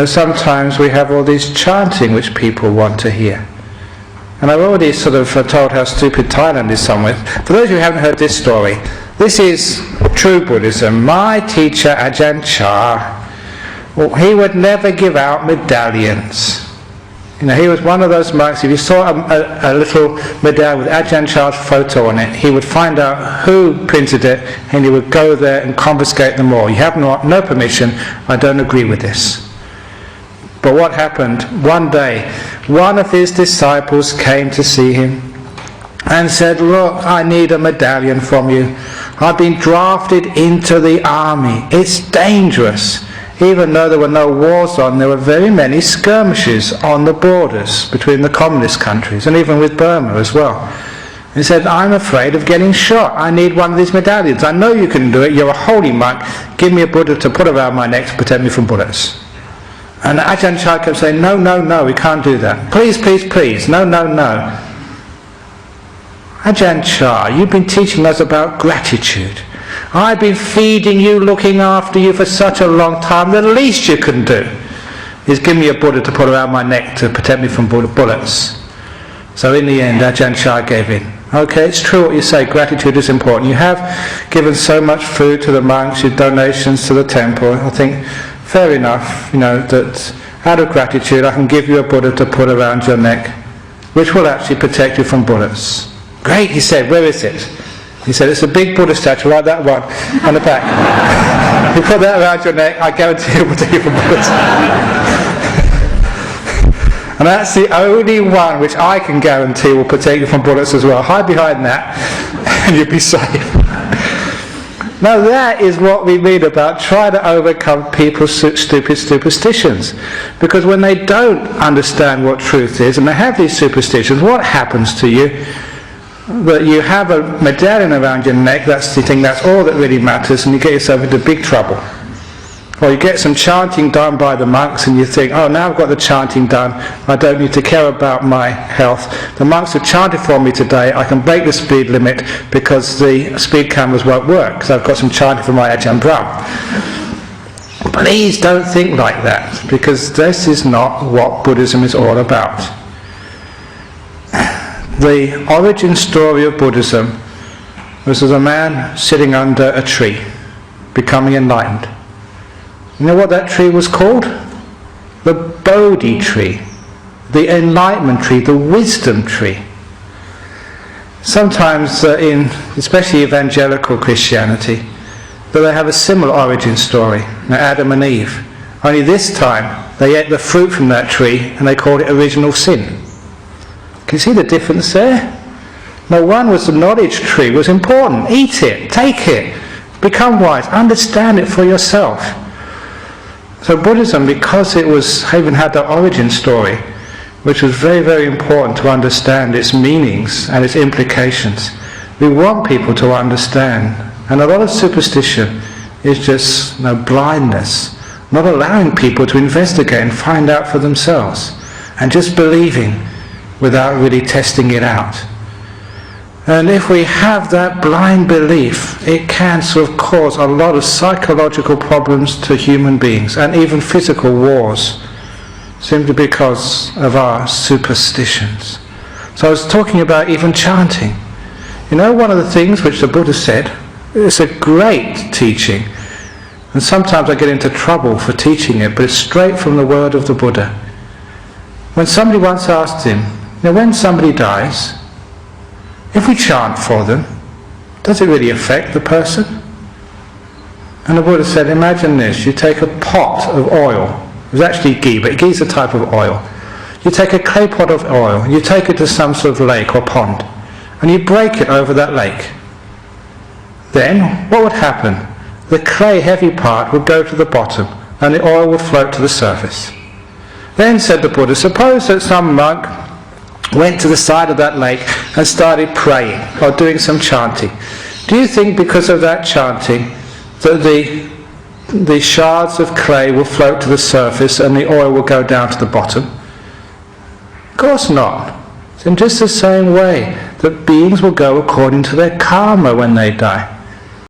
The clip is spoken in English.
Sometimes we have all these chanting which people want to hear. And I've already sort of told how stupid Thailand is somewhere. For those of you who haven't heard this story, this is true Buddhism. My teacher, Ajahn Brahm, he would never give out medallions. He was one of those monks, if you saw a little medallion with Ajahn Chah's photo on it, he would find out who printed it and he would go there and confiscate them all. You have no permission, I don't agree with this. But what happened? One day, one of his disciples came to see him and said, look, I need a medallion from you. I've been drafted into the army. It's dangerous. Even though there were no wars on, there were very many skirmishes on the borders between the communist countries and even with Burma as well. He said, I'm afraid of getting shot. I need one of these medallions. I know you can do it. You're a holy monk. Give me a Buddha to put around my neck to protect me from bullets. And Ajahn Chah kept saying, no, no, no, we can't do that. Please, please, please. No, no, no. Ajahn Chah, you've been teaching us about gratitude. I've been feeding you, looking after you for such a long time. The least you can do is give me a Buddha to put around my neck to protect me from bullets. So in the end, Ajahn Chah gave in. Okay, it's true what you say, gratitude is important. You have given so much food to the monks, your donations to the temple. I think, fair enough, that out of gratitude I can give you a Buddha to put around your neck, which will actually protect you from bullets. Great, he said, where is it? He said, it's a big Buddha statue, like that one, on the back. You put that around your neck, I guarantee it will take you from bullets. And that's the only one which I can guarantee will protect you from bullets as well. Hide behind that, and you'll be safe. Now that is what we mean about trying to overcome people's stupid superstitions. Because when they don't understand what truth is, and they have these superstitions, what happens to you? That you have a medallion around your neck, that's the thing, that's all that really matters, and you get yourself into big trouble. Or you get some chanting done by the monks and you think, oh, now I've got the chanting done, I don't need to care about my health. The monks have chanted for me today, I can break the speed limit because the speed cameras won't work, because I've got some chanting from my Ajahn Brahm. Please don't think like that, because this is not what Buddhism is all about. The origin story of Buddhism was as a man sitting under a tree, becoming enlightened. You know what that tree was called? The Bodhi tree, the enlightenment tree, the wisdom tree. Sometimes especially evangelical Christianity, they have a similar origin story, Adam and Eve. Only this time they ate the fruit from that tree and they called it original sin. Can you see the difference there? No, one was the knowledge tree, was important. Eat it, take it, become wise, understand it for yourself. So Buddhism, because it even had that origin story, which was very, very important to understand its meanings and its implications, we want people to understand. And a lot of superstition is just blindness, not allowing people to investigate and find out for themselves, and just believing without really testing it out. And if we have that blind belief, it can sort of cause a lot of psychological problems to human beings, and even physical wars, simply because of our superstitions. So I was talking about even chanting. One of the things which the Buddha said, it's a great teaching, and sometimes I get into trouble for teaching it, but it's straight from the word of the Buddha. When somebody once asked him, when somebody dies, if we chant for them, does it really affect the person? And the Buddha said, imagine this, you take a pot of oil, it was actually ghee, but ghee is a type of oil. You take a clay pot of oil, and you take it to some sort of lake or pond, and you break it over that lake. Then, what would happen? The clay heavy part would go to the bottom, and the oil would float to the surface. Then, said the Buddha, suppose that some monk went to the side of that lake and started praying or doing some chanting. Do you think because of that chanting that the shards of clay will float to the surface and the oil will go down to the bottom? Of course not. It's in just the same way that beings will go according to their karma when they die.